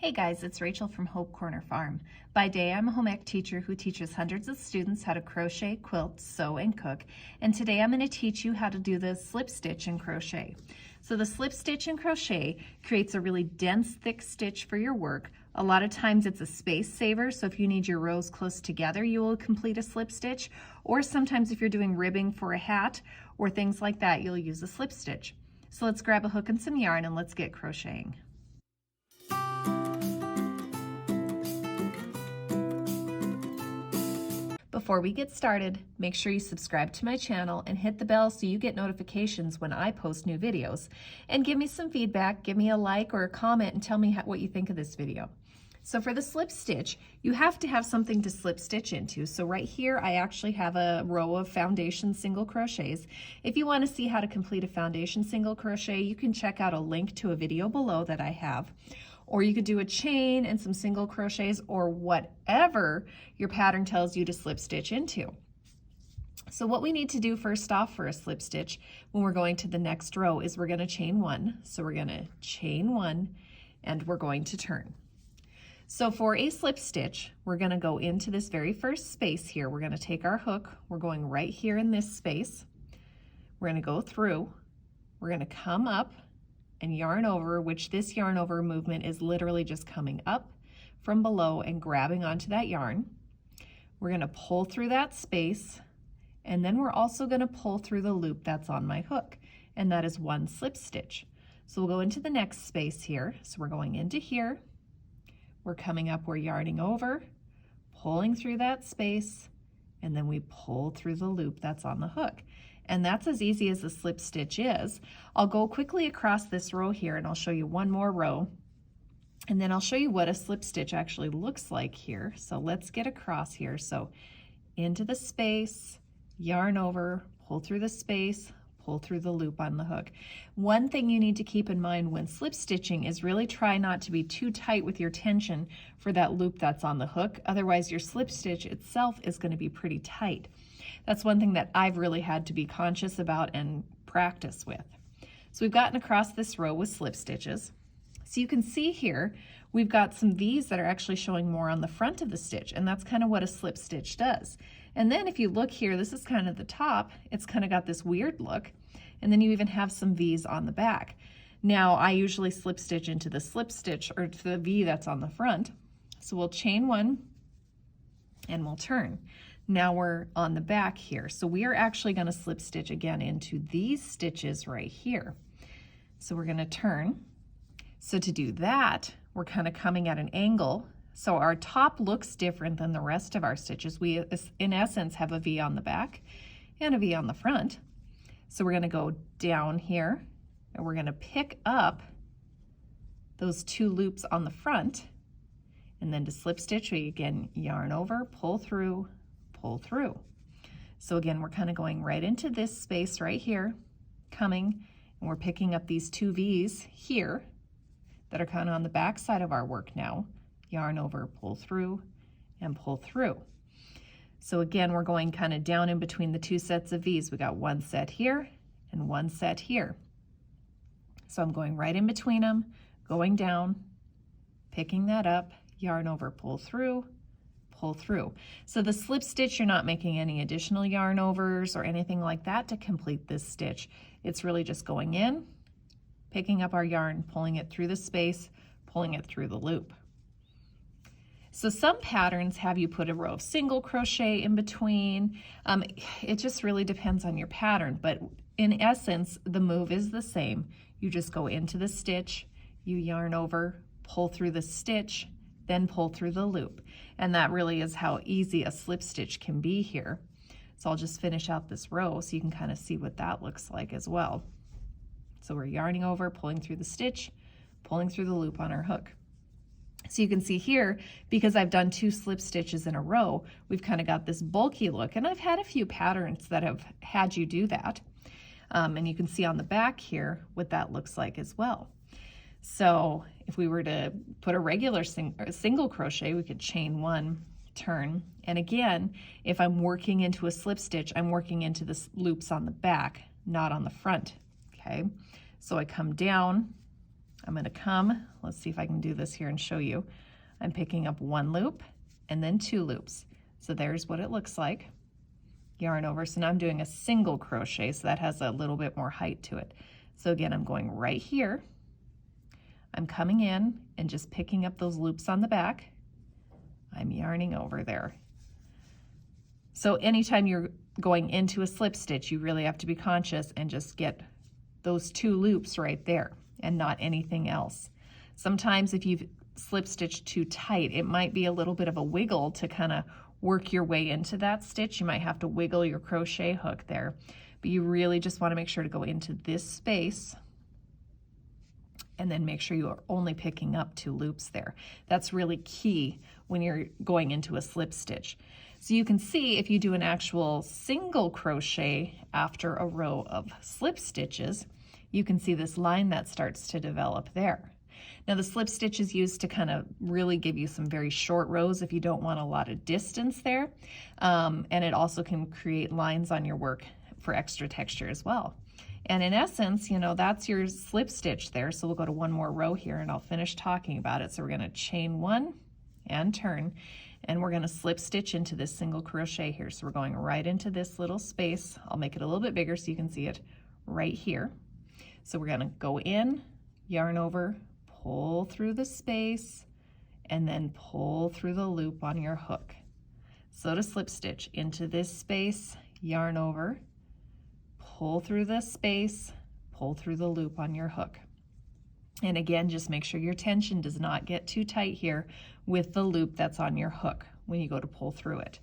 Hey guys, it's Rachel from Hope Corner Farm. By day, I'm a home ec teacher who teaches hundreds of students how to crochet, quilt, sew, and cook. And today I'm going to teach you how to do the slip stitch and crochet. So the slip stitch and crochet creates a really dense, thick stitch for your work. A lot of times it's a space saver, so if you need your rows close together, you will complete a slip stitch. Or sometimes if you're doing ribbing for a hat or things like that, you'll use a slip stitch. So let's grab a hook and some yarn and let's get crocheting. Before we get started, make sure you subscribe to my channel and hit the bell so you get notifications when I post new videos. And give me some feedback, give me a like or a comment and tell me what you think of this video. So for the slip stitch, you have to have something to slip stitch into. So right here, I actually have a row of foundation single crochets. If you want to see how to complete a foundation single crochet, you can check out a link to a video below that I have. Or you could do a chain and some single crochets or whatever your pattern tells you to slip stitch into. So what we need to do first off for a slip stitch when we're going to the next row is we're going to chain one. So we're going to chain one and we're going to turn. So for a slip stitch, we're going to go into this very first space here. We're going to take our hook. We're going right here in this space. We're going to go through. We're going to come up and yarn over, which this yarn over movement is literally just coming up from below and grabbing onto that yarn. We're going to pull through that space, and then we're also going to pull through the loop that's on my hook, and that is one slip stitch. So we'll go into the next space here. So we're going into here, we're coming up, we're yarning over, pulling through that space, and then we pull through the loop that's on the hook. And that's as easy as a slip stitch is. I'll go quickly across this row here and I'll show you one more row. And then I'll show you what a slip stitch actually looks like here. So let's get across here. So into the space, yarn over, pull through the space, pull through the loop on the hook. One thing you need to keep in mind when slip stitching is really try not to be too tight with your tension for that loop that's on the hook. Otherwise your slip stitch itself is going to be pretty tight. That's one thing that I've really had to be conscious about and practice with. So we've gotten across this row with slip stitches. So you can see here, we've got some V's that are actually showing more on the front of the stitch, and that's kind of what a slip stitch does. And then if you look here, this is kind of the top, it's kind of got this weird look, and then you even have some V's on the back. Now I usually slip stitch into the slip stitch or to the V that's on the front. So we'll chain one and we'll turn. Now we're on the back here. So we are actually going to slip stitch again into these stitches right here. So we're going to turn. So to do that, we're kind of coming at an angle. So our top looks different than the rest of our stitches. We, in essence, have a V on the back and a V on the front. So we're going to go down here and we're going to pick up those two loops on the front. And then to slip stitch, we again yarn over, pull through, pull through. So again, we're kind of going right into this space right here, coming, and we're picking up these two V's here that are kind of on the back side of our work now. Yarn over, pull through, and pull through. So again, we're going kind of down in between the two sets of V's. We got one set here and one set here. So I'm going right in between them, going down, picking that up, yarn over, pull through, pull through. So the slip stitch, you're not making any additional yarn overs or anything like that to complete this stitch. It's really just going in, picking up our yarn, pulling it through the space, pulling it through the loop. So some patterns have you put a row of single crochet in between. It just really depends on your pattern, but in essence, the move is the same. You just go into the stitch, you yarn over, pull through the stitch, then pull through the loop. And that really is how easy a slip stitch can be here. So I'll just finish out this row so you can kind of see what that looks like as well. So we're yarning over, pulling through the stitch, pulling through the loop on our hook. So you can see here, because I've done two slip stitches in a row, we've kind of got this bulky look. And I've had a few patterns that have had you do that. And you can see on the back here what that looks like as well. So if we were to put a regular single crochet, we could chain one, turn, and again, if I'm working into a slip stitch, I'm working into the loops on the back, not on the front, okay? So I come down, I'm going to come, let's see if I can do this here and show you. I'm picking up 1 loop and then 2 loops. So there's what it looks like. Yarn over. So now I'm doing a single crochet, so that has a little bit more height to it. So again, I'm going right here. I'm coming in and just picking up those loops on the back. I'm yarning over there. So anytime you're going into a slip stitch, you really have to be conscious and just get those 2 loops right there and not anything else. Sometimes if you've slip stitched too tight, it might be a little bit of a wiggle to kind of work your way into that stitch. You might have to wiggle your crochet hook there, but you really just want to make sure to go into this space and then make sure you are only picking up 2 loops there. That's really key when you're going into a slip stitch. So you can see if you do an actual single crochet after a row of slip stitches, you can see this line that starts to develop there. Now the slip stitch is used to kind of really give you some very short rows if you don't want a lot of distance there. And it also can create lines on your work for extra texture as well. And in essence, you know, that's your slip stitch there. So we'll go to 1 more row here and I'll finish talking about it. So we're going to chain 1 and turn, and we're going to slip stitch into this single crochet here. So we're going right into this little space. I'll make it a little bit bigger so you can see it right here. So we're going to go in, yarn over, pull through the space, and then pull through the loop on your hook. So to slip stitch into this space, yarn over, pull through the space, pull through the loop on your hook. And again, just make sure your tension does not get too tight here with the loop that's on your hook when you go to pull through it.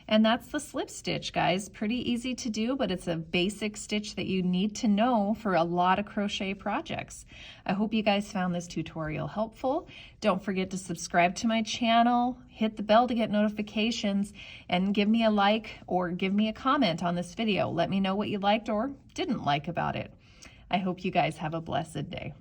And that's the slip stitch, guys. Pretty easy to do, but it's a basic stitch that you need to know for a lot of crochet projects. I hope you guys found this tutorial helpful. Don't forget to subscribe to my channel, hit the bell to get notifications, and give me a like or give me a comment on this video. Let me know what you liked or didn't like about it. I hope you guys have a blessed day.